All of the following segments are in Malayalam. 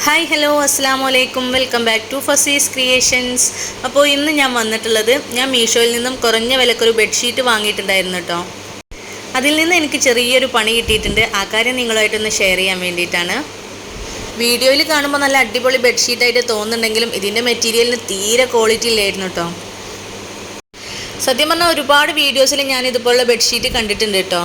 ഹായ് ഹലോ അസ്സലാമു അലൈക്കും welcome back to Fazi's creations. അപ്പോൾ ഇന്ന് ഞാൻ വന്നിട്ടുള്ളത് ഞാൻ മീഷോയിൽ നിന്നും കുറഞ്ഞ വിലക്കൊരു ബെഡ്ഷീറ്റ് വാങ്ങിയിട്ടുണ്ടായിരുന്നു കേട്ടോ. അതിൽ നിന്ന് എനിക്ക് ചെറിയൊരു പണി കിട്ടിയിട്ടുണ്ട്. ആ കാര്യം നിങ്ങളുമായിട്ടൊന്ന് ഷെയർ ചെയ്യാൻ വേണ്ടിയിട്ടാണ്. വീഡിയോയിൽ കാണുമ്പോൾ നല്ല അടിപൊളി ബെഡ്ഷീറ്റായിട്ട് തോന്നുന്നുണ്ടെങ്കിലും ഇതിൻ്റെ മെറ്റീരിയലിന് തീരെ ക്വാളിറ്റി ഇല്ലായിരുന്നു കേട്ടോ. സത്യം പറഞ്ഞാൽ ഒരുപാട് വീഡിയോസിൽ ഞാൻ ഇതുപോലുള്ള ബെഡ്ഷീറ്റ് കണ്ടിട്ടുണ്ട് കേട്ടോ.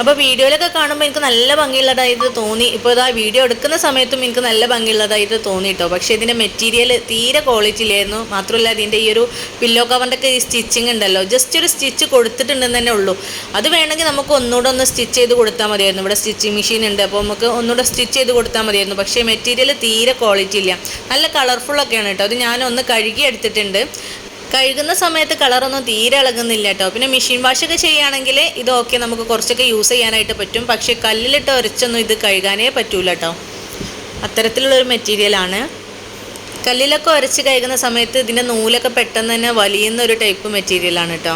അപ്പോൾ വീഡിയോയിലൊക്കെ കാണുമ്പോൾ എനിക്ക് നല്ല ഭംഗിയുള്ളതായിട്ട് തോന്നി. ഇപ്പോൾ ഇതാ വീഡിയോ എടുക്കുന്ന സമയത്തും എനിക്ക് നല്ല ഭംഗിയുള്ളതായിട്ട് തോന്നി കേട്ടോ. പക്ഷേ ഇതിൻ്റെ മെറ്റീരിയൽ തീരെ ക്വാളിറ്റി ഇല്ലായിരുന്നു. മാത്രമല്ല ഇതിൻ്റെ ഈ ഒരു പില്ലോ കവറിൻ്റെ ഒക്കെ ഈ സ്റ്റിച്ചിങ് ഉണ്ടല്ലോ, ജസ്റ്റ് ഒരു സ്റ്റിച്ച് കൊടുത്തിട്ടുണ്ടെന്ന് തന്നെ ഉള്ളൂ. അത് വേണമെങ്കിൽ നമുക്ക് ഒന്നുകൂടെ ഒന്ന് സ്റ്റിച്ച് ചെയ്ത് കൊടുത്താൽ മതിയായിരുന്നു. ഇവിടെ സ്റ്റിച്ചിങ് മെഷീൻ ഉണ്ട്, അപ്പോൾ നമുക്ക് ഒന്നുകൂടെ സ്റ്റിച്ച് ചെയ്ത് കൊടുത്താൽ മതിയായിരുന്നു. പക്ഷേ മെറ്റീരിയൽ തീരെ ക്വാളിറ്റി ഇല്ല. നല്ല കളർഫുള്ളൊക്കെയാണ് കേട്ടോ. അത് ഞാനൊന്ന് കഴുകി എടുത്തിട്ടുണ്ട്. കഴുകുന്ന സമയത്ത് കളറൊന്നും തീരെ ഇളകുന്നില്ല കേട്ടോ. പിന്നെ മെഷീൻ വാഷൊക്കെ ചെയ്യുകയാണെങ്കിൽ ഇതൊക്കെ നമുക്ക് കുറച്ചൊക്കെ യൂസ് ചെയ്യാനായിട്ട് പറ്റും. പക്ഷേ കല്ലിലിട്ട് ഉരച്ചൊന്നും ഇത് കഴുകാനേ പറ്റൂല കേട്ടോ. അത്തരത്തിലുള്ളൊരു മെറ്റീരിയലാണ്. കല്ലിലൊക്കെ ഉരച്ച് കഴുകുന്ന സമയത്ത് ഇതിൻ്റെ നൂലൊക്കെ പെട്ടെന്ന് തന്നെ വലിയുന്ന ഒരു ടൈപ്പ് മെറ്റീരിയലാണ് കേട്ടോ.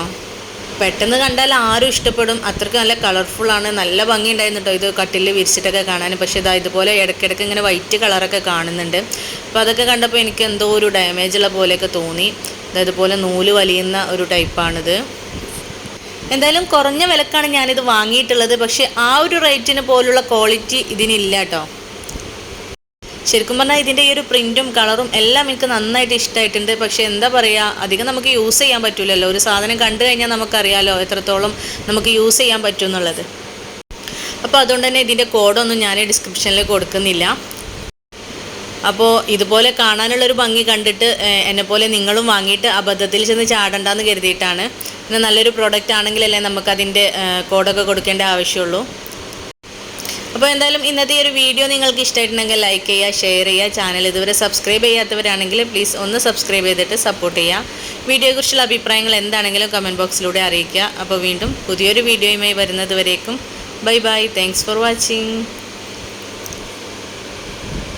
പെട്ടെന്ന് കണ്ടാൽ ആരും ഇഷ്ടപ്പെടും. അത്രയ്ക്ക് നല്ല കളർഫുള്ളാണ്. നല്ല ഭംഗി ഉണ്ടായിരുന്നു കേട്ടോ ഇത് കട്ടിലിൽ വിരിച്ചിട്ടൊക്കെ കാണാൻ. പക്ഷേ ഇതുപോലെ ഇടയ്ക്കിടയ്ക്ക് ഇങ്ങനെ വൈറ്റ് കളറൊക്കെ കാണുന്നുണ്ട്. അപ്പോൾ അതൊക്കെ കണ്ടപ്പോൾ എനിക്ക് എന്തോ ഒരു ഡാമേജ് ഉള്ള പോലെയൊക്കെ തോന്നി. അതുപോലെ നൂല് വലിയുന്ന ഒരു ടൈപ്പാണിത്. എന്തായാലും കുറഞ്ഞ വിലക്കാണ് ഞാനിത് വാങ്ങിയിട്ടുള്ളത്. പക്ഷേ ആ ഒരു റേറ്റിന് പോലുള്ള ക്വാളിറ്റി ഇതിനില്ല കേട്ടോ. ശരിക്കും പറഞ്ഞാൽ ഇതിൻ്റെ ഈ ഒരു പ്രിൻറ്റും കളറും എല്ലാം എനിക്ക് നന്നായിട്ട് ഇഷ്ടമായിട്ടുണ്ട്. പക്ഷേ എന്താ പറയുക, അധികം നമുക്ക് യൂസ് ചെയ്യാൻ പറ്റില്ലല്ലോ. ഒരു സാധനം കണ്ടു കഴിഞ്ഞാൽ നമുക്കറിയാമല്ലോ എത്രത്തോളം നമുക്ക് യൂസ് ചെയ്യാൻ പറ്റും എന്നുള്ളത്. അപ്പോൾ അതുകൊണ്ട് തന്നെ ഇതിൻ്റെ കോഡൊന്നും ഞാൻ ഡിസ്ക്രിപ്ഷനിൽ കൊടുക്കുന്നില്ല. അപ്പോൾ ഇതുപോലെ കാണാനുള്ളൊരു ഭംഗി കണ്ടിട്ട് എന്നെപ്പോലെ നിങ്ങളും വാങ്ങിയിട്ട് അബദ്ധത്തിൽ ചെന്ന് ചാടണ്ടെന്ന് കരുതിയിട്ടാണ്. പിന്നെ നല്ലൊരു പ്രോഡക്റ്റ് ആണെങ്കിലല്ലേ നമുക്കതിൻ്റെ കോഡൊക്കെ കൊടുക്കേണ്ട ആവശ്യമുള്ളൂ. അപ്പോൾ എന്തായാലും ഇന്നത്തെ ഒരു വീഡിയോ നിങ്ങൾക്ക് ഇഷ്ടമായിട്ടുണ്ടെങ്കിൽ ലൈക്ക് ചെയ്യുക, ഷെയർ ചെയ്യുക. ചാനൽ ഇതുവരെ സബ്സ്ക്രൈബ് ചെയ്യാത്തവരാണെങ്കിൽ പ്ലീസ് ഒന്ന് സബ്സ്ക്രൈബ് ചെയ്തിട്ട് സപ്പോർട്ട് ചെയ്യുക. വീഡിയോയെക്കുറിച്ചുള്ള അഭിപ്രായങ്ങൾ എന്താണെങ്കിലും കമൻറ്റ് ബോക്സിലൂടെ അറിയിക്കുക. അപ്പോൾ വീണ്ടും പുതിയൊരു വീഡിയോയുമായി വരുന്നത് വരേക്കും bye bye. Thanks for watching.